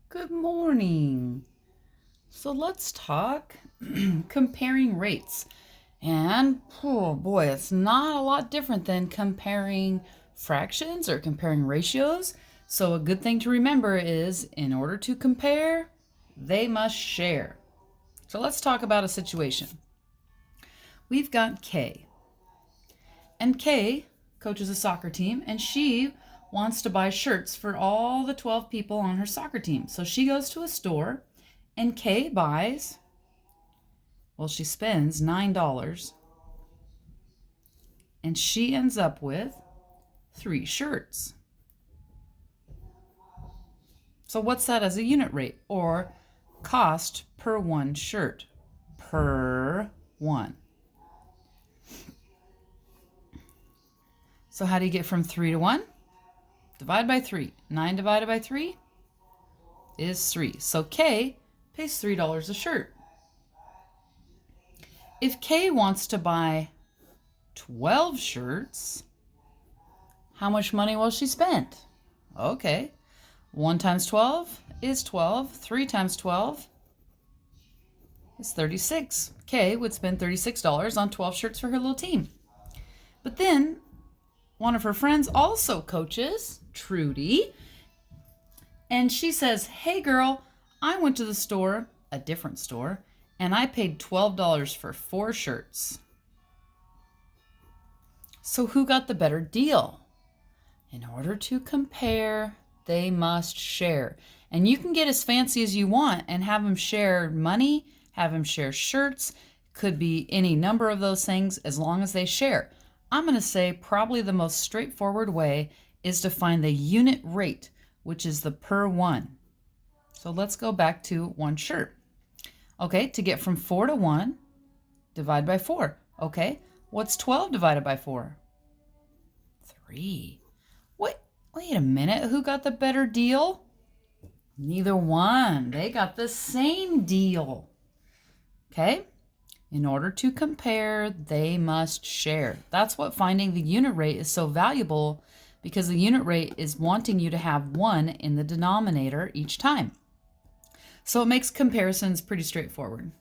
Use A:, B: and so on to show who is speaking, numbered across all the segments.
A: Good morning. So let's talk comparing rates. And oh boy, it's not a lot different than comparing fractions or comparing ratios. So a good thing to remember is in order to compare, they must share. So let's talk about a situation. We've got Kay. And Kay coaches a soccer team and she wants to buy shirts for all the 12 people on her soccer team. So she goes to a store and Kay she spends $9 and she ends up with 3 shirts. So what's that as a unit rate or cost per one shirt? Per one. So how do you get from 3 to 1? Divide by 3. 9 divided by 3 is 3. So Kay pays $3 a shirt. If Kay wants to buy 12 shirts, how much money will she spend? Okay. 1 times 12 is 12. 3 times 12 is 36. Kay would spend $36 on 12 shirts for her little team. But then one of her friends also coaches, Trudy, and she says, "Hey girl, I went to the store, a different store, and I paid $12 for 4 shirts." So who got the better deal? In order to compare, they must share. And you can get as fancy as you want and have them share money, have them share shirts. Could be any number of those things as long as they share. I'm going to say probably the most straightforward way is to find the unit rate, which is the per one. So let's go back to one shirt. Okay, to get from 4 to 1, divide by 4. Okay, what's 12 divided by 4? 3. Wait a minute, who got the better deal? Neither one. They got the same deal. Okay? In order to compare, they must share. That's what finding the unit rate is so valuable, because the unit rate is wanting you to have 1 in the denominator each time. So it makes comparisons pretty straightforward.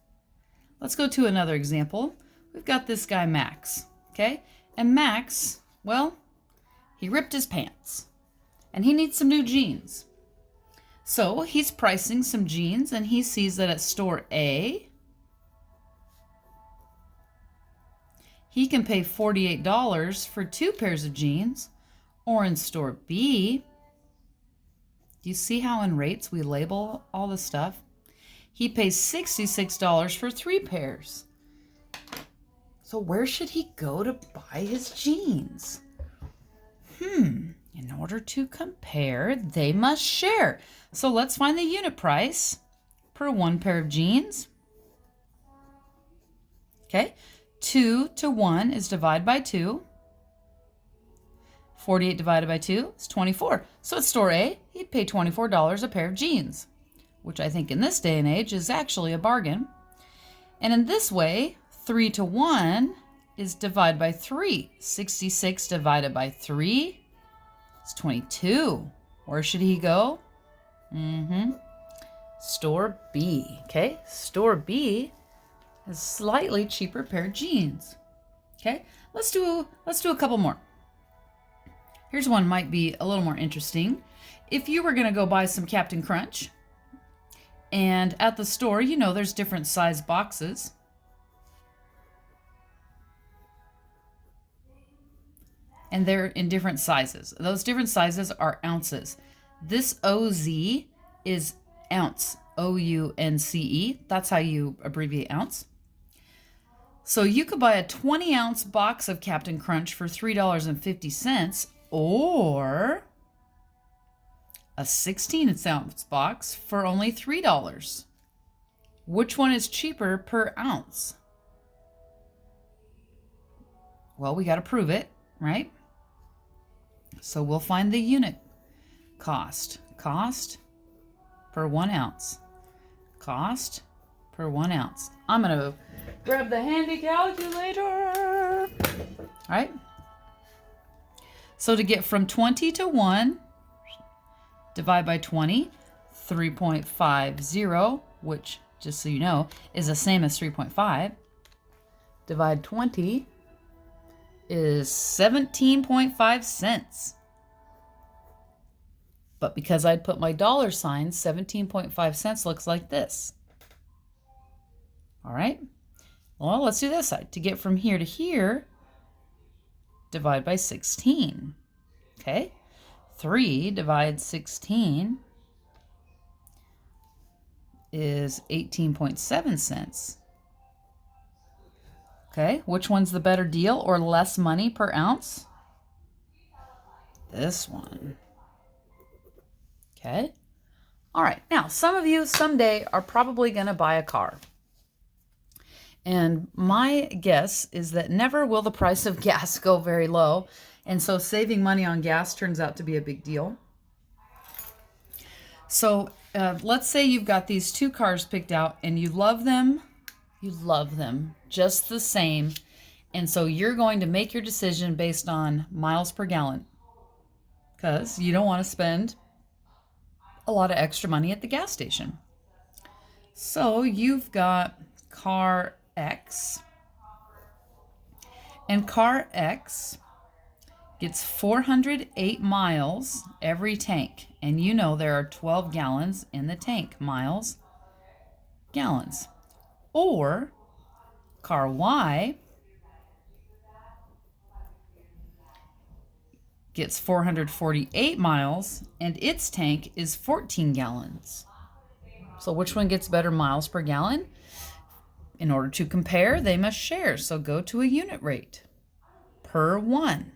A: Let's go to another example. We've got this guy, Max. Okay? And Max, he ripped his pants. And he needs some new jeans. So he's pricing some jeans and he sees that at store A, he can pay $48 for 2 pairs of jeans. Or in store B, do you see how in rates we label all the stuff? He pays $66 for 3 pairs. So where should he go to buy his jeans? In order to compare, they must share. So let's find the unit price per 1 pair of jeans. Okay, 2 to 1 is divide by 2. 48 divided by 2 is 24. So at store A, he'd pay $24 a pair of jeans, which I think in this day and age is actually a bargain. And in this way, 3 to 1 is divide by 3. 66 divided by 3 is 22. Where should he go? Store B. Okay, store B has slightly cheaper pair of jeans. Okay, let's do a couple more. Here's one might be a little more interesting. If you were going to go buy some Captain Crunch, and at the store, there's different size boxes. And they're in different sizes. Those different sizes are ounces. This OZ is ounce, OUNCE. That's how you abbreviate ounce. So you could buy a 20-ounce box of Captain Crunch for $3.50 or a 16-ounce box for only $3. Which one is cheaper per ounce? Well, we got to prove it, right? So we'll find the unit cost. Cost per 1 ounce. Cost per 1 ounce. I'm going to grab the handy calculator. All right. So to get from 20 to 1, divide by 20. 3.50, which, just so you know, is the same as 3.5. Divide 20 is 17.5 cents. But because I'd put my dollar sign, 17.5 cents looks like this. All right. Well, let's do this side. To get from here to here, divide by 16. Okay. 3 divided 16 is 18.7 cents. Okay. Which one's the better deal or less money per ounce? This one. Okay. All right. Now, some of you someday are probably going to buy a car. And my guess is that never will the price of gas go very low. And so saving money on gas turns out to be a big deal. So let's say you've got these two cars picked out and you love them. You love them just the same. And so you're going to make your decision based on miles per gallon because you don't want to spend a lot of extra money at the gas station. So you've got car X, and car X gets 408 miles every tank, and you know there are 12 gallons in the tank. Miles, gallons. Or car Y gets 448 miles, and its tank is 14 gallons. So which one gets better miles per gallon? In order to compare, they must share. So go to a unit rate per one.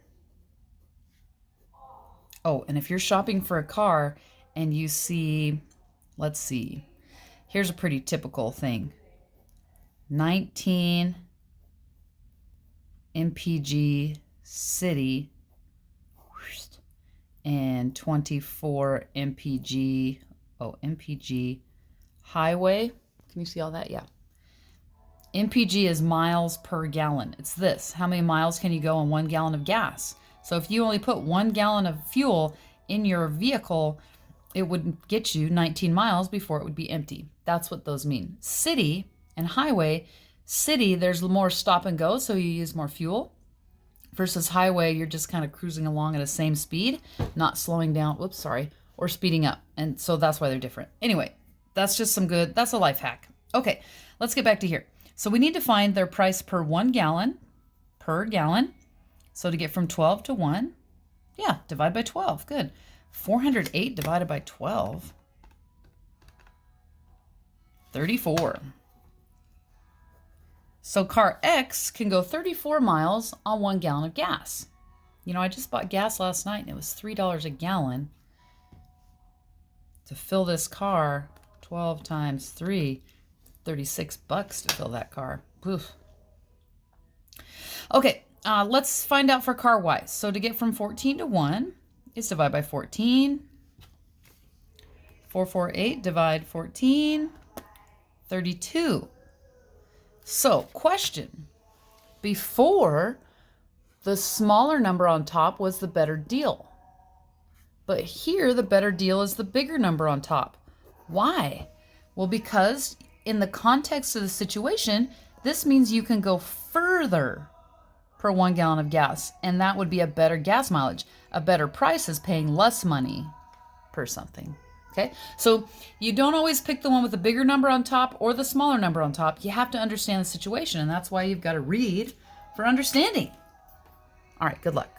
A: Oh, and if you're shopping for a car and you see, let's see, here's a pretty typical thing. 19 MPG city and 24 MPG, MPG highway. Can you see all that? Yeah. MPG is miles per gallon. It's this. How many miles can you go on 1 gallon of gas? So if you only put 1 gallon of fuel in your vehicle, it would get you 19 miles before it would be empty. That's what those mean. City and highway. City, there's more stop and go, so you use more fuel. Versus highway, you're just kind of cruising along at the same speed, not slowing down, or speeding up. And so that's why they're different. Anyway, that's just that's a life hack. Okay, let's get back to here. So we need to find their price per 1 gallon, per gallon. So to get from 12 to 1, yeah, divide by 12. Good. 408 divided by 12. 34. So car X can go 34 miles on 1 gallon of gas. You know, I just bought gas last night and it was $3 a gallon. To fill this car, 12 times 3, $36 to fill that car. Oof. Okay, let's find out for car Y. So to get from 14 to 1 is divide by 14. 448 divide 14, 32. So, question. Before, the smaller number on top was the better deal. But here, the better deal is the bigger number on top. Why? Well, because in the context of the situation, this means you can go further per 1 gallon of gas, and that would be a better gas mileage. A better price is paying less money per something. Okay, so you don't always pick the one with the bigger number on top or the smaller number on top. You have to understand the situation, and that's why you've got to read for understanding. All right, good luck.